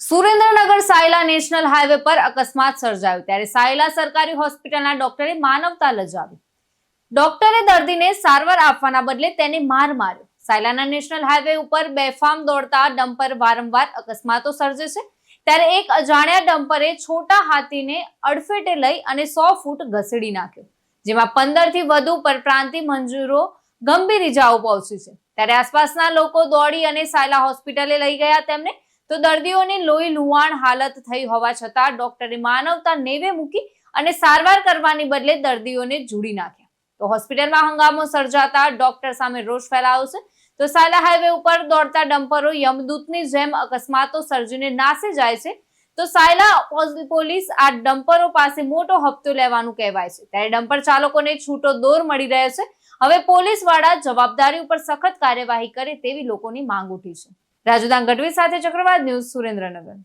Surendranagar Sayla national highway પર અકસ્માત સર્જાયો ત્યારે સાયલા સરકારી હોસ્પિટલના ડોક્ટરે માનવતા લજાવી. ડોક્ટરે દર્દીને સારવાર આપવાના બદલે તેને માર માર્યો. સાયલાના નેશનલ હાઈવે ઉપર બેફામ દોડતા ડમ્પર વારંવાર અકસ્માતો સર્જે છે ત્યારે એક અજાણ્યા ડમ્પરે છોટા હાથીને અડફેટે લઈ અને 100 ફૂટ ઘસેડી નાખ્યો, જેમાં 15 થી વધુ પરપ્રાંતીય મજૂરો ગંભીર ઇજાઓ પહોંચી છે. ત્યારે આસપાસના લોકો દોડી અને સાયલા હોસ્પિટલે લઈ ગયા તેમને, તો દર્દીઓની લોહી લુહાણ હાલત થઈ હોવા છતાં ડોક્ટરે માનવતા નેવે મૂકી અને સારવાર કરવાની બદલે દર્દીઓને જોડી નાખ્યા. તો હોસ્પિટલમાં હંગામો સર્જાતા ડોક્ટર સામે રોષ ફેલાયો છે. તો સાયલા હાઈવે ઉપર દોડતા ડમ્પરો યમદૂતની જેમ અકસ્માતો સર્જીને નાસી જાય છે. તો સાયલા પોલીસ આ ડમ્પરો પાસે મોટો હપ્તો લેવાનું કહેવાય છે ત્યારે ડમ્પર ચાલકોને છૂટો દોર મળી રહ્યો છે. હવે પોલીસ વાળા જવાબદારી ઉપર સખત કાર્યવાહી કરે તેવી લોકોની માંગ ઉઠી છે. રાજુદાન ગઢવી સાથે ચક્રવાત ન્યૂઝ, સુરેન્દ્રનગર.